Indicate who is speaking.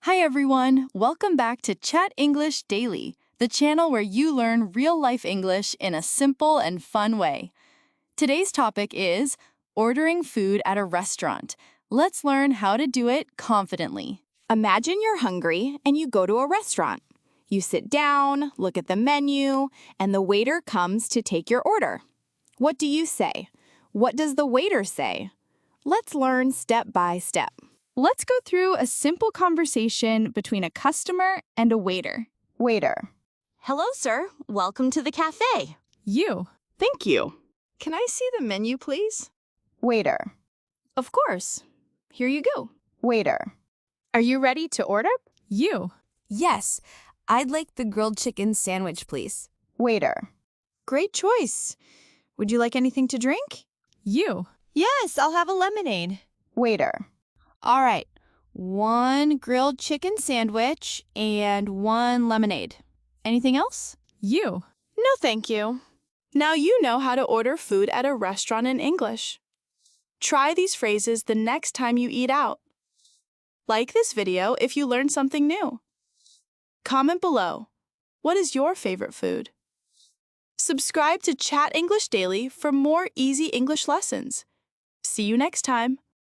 Speaker 1: Hi everyone, welcome back to Chat English Daily, the channel where you learn real-life English in a simple and fun way. Today's topic is ordering food at a restaurant. Let's learn how to do it confidently.
Speaker 2: Imagine you're hungry and you go to a restaurant. You sit down, look at the menu, and the waiter comes to take your order. What do you say? What does the waiter say? Let's learn step by step.
Speaker 3: Let's go through a simple conversation between a customer and a waiter.
Speaker 2: Waiter.
Speaker 4: Hello, sir. Welcome to the cafe.
Speaker 3: You.
Speaker 5: Thank you. Can I see the menu, please?
Speaker 2: Waiter.
Speaker 1: Of course. Here you go.
Speaker 2: Waiter.
Speaker 3: Are you ready to order? You.
Speaker 4: Yes, I'd like the grilled chicken sandwich, please.
Speaker 2: Waiter.
Speaker 5: Great choice. Would you like anything to drink?
Speaker 3: You.
Speaker 4: Yes, I'll have a lemonade.
Speaker 2: Waiter.
Speaker 1: All right, 1 grilled chicken sandwich and 1 lemonade. Anything else?
Speaker 3: You.
Speaker 5: No, thank you. Now you know how to order food at a restaurant in English. Try these phrases the next time you eat out. Like this video if you learned something new. Comment below. What is your favorite food? Subscribe to Chat English Daily for more easy English lessons. See you next time.